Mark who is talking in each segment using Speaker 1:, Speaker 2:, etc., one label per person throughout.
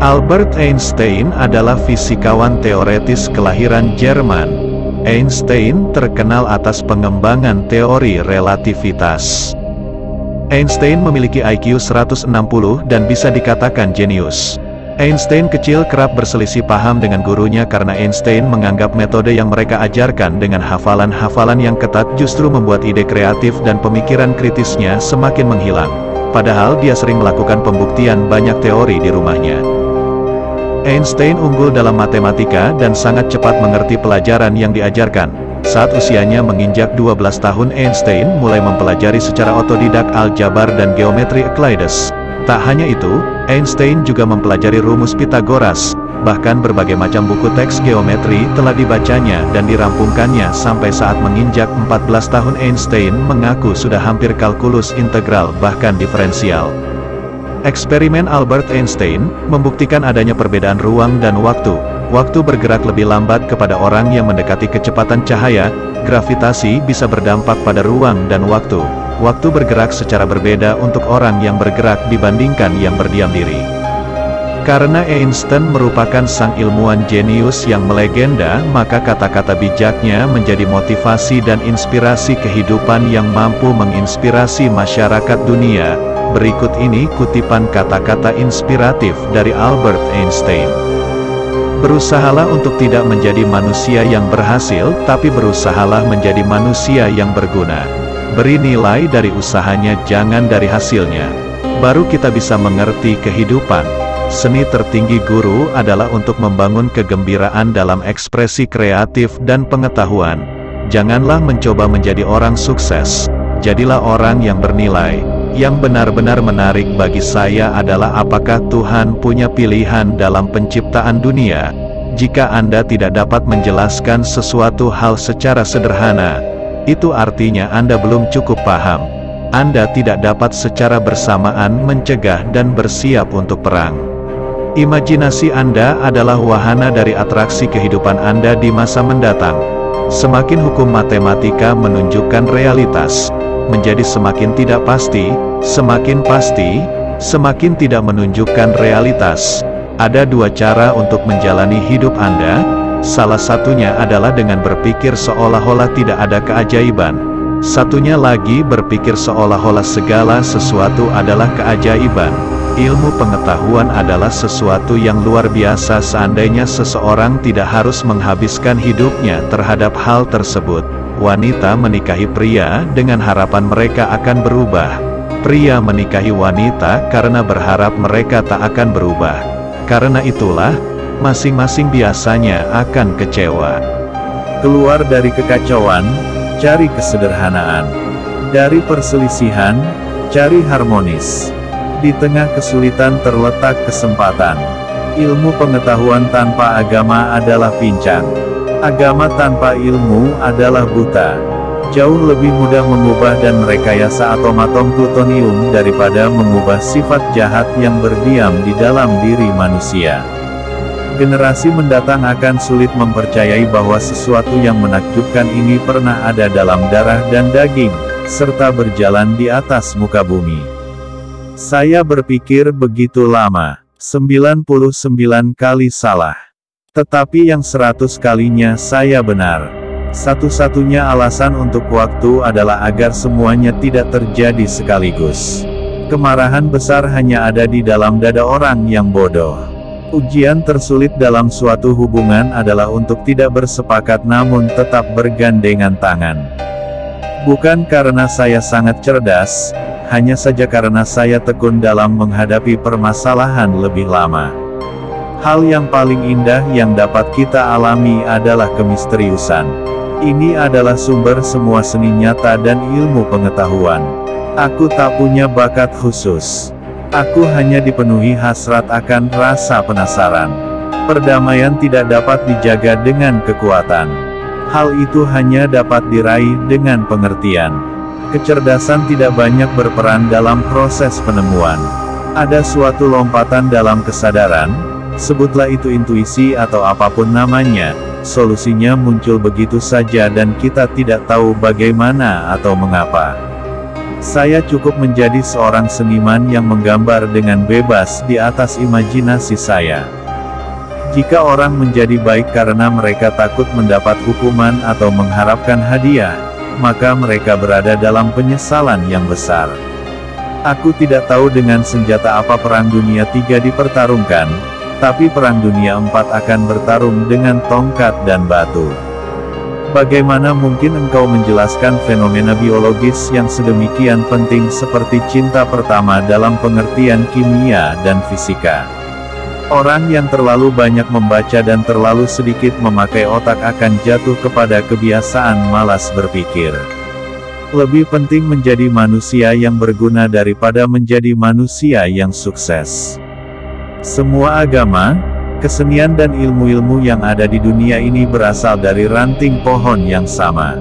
Speaker 1: Albert Einstein adalah fisikawan teoretis kelahiran Jerman. Einstein terkenal atas pengembangan teori relativitas. Einstein memiliki IQ 160 dan bisa dikatakan jenius. Einstein kecil kerap berselisih paham dengan gurunya karena Einstein menganggap metode yang mereka ajarkan dengan hafalan-hafalan yang ketat justru membuat ide kreatif dan pemikiran kritisnya semakin menghilang. Padahal dia sering melakukan pembuktian banyak teori di rumahnya. Einstein unggul dalam matematika dan sangat cepat mengerti pelajaran yang diajarkan. Saat usianya menginjak 12 tahun, Einstein mulai mempelajari secara otodidak aljabar dan geometri Euclides. Tak hanya itu, Einstein juga mempelajari rumus Pythagoras. Bahkan berbagai macam buku teks geometri telah dibacanya dan dirampungkannya sampai saat menginjak 14 tahun Einstein mengaku sudah hampir kalkulus integral bahkan diferensial. Eksperimen Albert Einstein membuktikan adanya perbedaan ruang dan waktu. Waktu bergerak lebih lambat kepada orang yang mendekati kecepatan cahaya. Gravitasi bisa berdampak pada ruang dan waktu. Waktu bergerak secara berbeda untuk orang yang bergerak dibandingkan yang berdiam diri. Karena Einstein merupakan sang ilmuwan jenius yang melegenda, maka kata-kata bijaknya menjadi motivasi dan inspirasi kehidupan yang mampu menginspirasi masyarakat dunia. Berikut ini kutipan kata-kata inspiratif dari Albert Einstein. Berusahalah untuk tidak menjadi manusia yang berhasil, tapi berusahalah menjadi manusia yang berguna. Beri nilai dari usahanya, jangan dari hasilnya. Baru kita bisa mengerti kehidupan. Seni tertinggi guru adalah untuk membangun kegembiraan dalam ekspresi kreatif dan pengetahuan. Janganlah mencoba menjadi orang sukses. Jadilah orang yang bernilai. Yang benar-benar menarik bagi saya adalah apakah Tuhan punya pilihan dalam penciptaan dunia. Jika Anda tidak dapat menjelaskan sesuatu hal secara sederhana, itu artinya Anda belum cukup paham. Anda tidak dapat secara bersamaan mencegah dan bersiap untuk perang. Imajinasi Anda adalah wahana dari atraksi kehidupan Anda di masa mendatang. Semakin hukum matematika menunjukkan realitas menjadi semakin tidak pasti, semakin tidak menunjukkan realitas. Ada dua cara untuk menjalani hidup Anda. Salah satunya adalah dengan berpikir seolah-olah tidak ada keajaiban. Satunya lagi berpikir seolah-olah segala sesuatu adalah keajaiban. Ilmu pengetahuan adalah sesuatu yang luar biasa seandainya seseorang tidak harus menghabiskan hidupnya terhadap hal tersebut. Wanita menikahi pria dengan harapan mereka akan berubah. Pria menikahi wanita karena berharap mereka tak akan berubah. Karena itulah, masing-masing biasanya akan kecewa. Keluar dari kekacauan, cari kesederhanaan. Dari perselisihan, cari harmonis. Di tengah kesulitan terletak kesempatan. Ilmu pengetahuan tanpa agama adalah pincang. Agama tanpa ilmu adalah buta. Jauh lebih mudah mengubah dan merekayasa atom-atom plutonium daripada mengubah sifat jahat yang berdiam di dalam diri manusia. Generasi mendatang akan sulit mempercayai bahwa sesuatu yang menakjubkan ini pernah ada dalam darah dan daging, serta berjalan di atas muka bumi. Saya berpikir begitu lama, 99 kali salah. Tetapi yang 100 kalinya saya benar. Satu-satunya alasan untuk waktu adalah agar semuanya tidak terjadi sekaligus. Kemarahan besar hanya ada di dalam dada orang yang bodoh. Ujian tersulit dalam suatu hubungan adalah untuk tidak bersepakat namun tetap bergandengan tangan. Bukan karena saya sangat cerdas, hanya saja karena saya tekun dalam menghadapi permasalahan lebih lama. Hal yang paling indah yang dapat kita alami adalah kemisteriusan. Ini adalah sumber semua seni nyata dan ilmu pengetahuan. Aku tak punya bakat khusus. Aku hanya dipenuhi hasrat akan rasa penasaran. Perdamaian tidak dapat dijaga dengan kekuatan. Hal itu hanya dapat diraih dengan pengertian. Kecerdasan tidak banyak berperan dalam proses penemuan. Ada suatu lompatan dalam kesadaran. Sebutlah itu intuisi atau apapun namanya, solusinya muncul begitu saja dan kita tidak tahu bagaimana atau mengapa. Saya cukup menjadi seorang seniman yang menggambar dengan bebas di atas imajinasi saya. Jika orang menjadi baik karena mereka takut mendapat hukuman atau mengharapkan hadiah, maka mereka berada dalam penyesalan yang besar. Aku tidak tahu dengan senjata apa Perang Dunia III dipertarungkan, tapi Perang Dunia IV akan bertarung dengan tongkat dan batu. Bagaimana mungkin engkau menjelaskan fenomena biologis yang sedemikian penting seperti cinta pertama dalam pengertian kimia dan fisika? Orang yang terlalu banyak membaca dan terlalu sedikit memakai otak akan jatuh kepada kebiasaan malas berpikir. Lebih penting menjadi manusia yang berguna daripada menjadi manusia yang sukses. Semua agama, kesenian dan ilmu-ilmu yang ada di dunia ini berasal dari ranting pohon yang sama.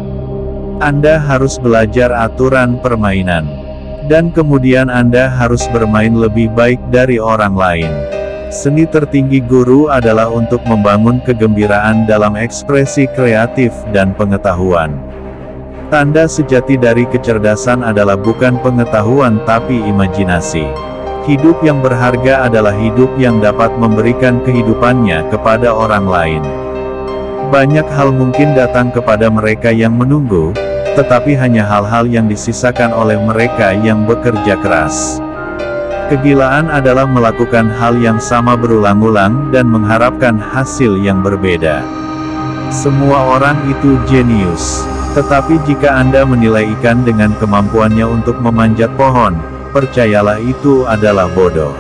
Speaker 1: Anda harus belajar aturan permainan. Dan kemudian Anda harus bermain lebih baik dari orang lain. Seni tertinggi guru adalah untuk membangun kegembiraan dalam ekspresi kreatif dan pengetahuan. Tanda sejati dari kecerdasan adalah bukan pengetahuan tapi imajinasi. Hidup yang berharga adalah hidup yang dapat memberikan kehidupannya kepada orang lain. Banyak hal mungkin datang kepada mereka yang menunggu, tetapi hanya hal-hal yang disisakan oleh mereka yang bekerja keras. Kegilaan adalah melakukan hal yang sama berulang-ulang dan mengharapkan hasil yang berbeda. Semua orang itu jenius. Tetapi jika Anda menilai ikan dengan kemampuannya untuk memanjat pohon, percayalah itu adalah bodoh.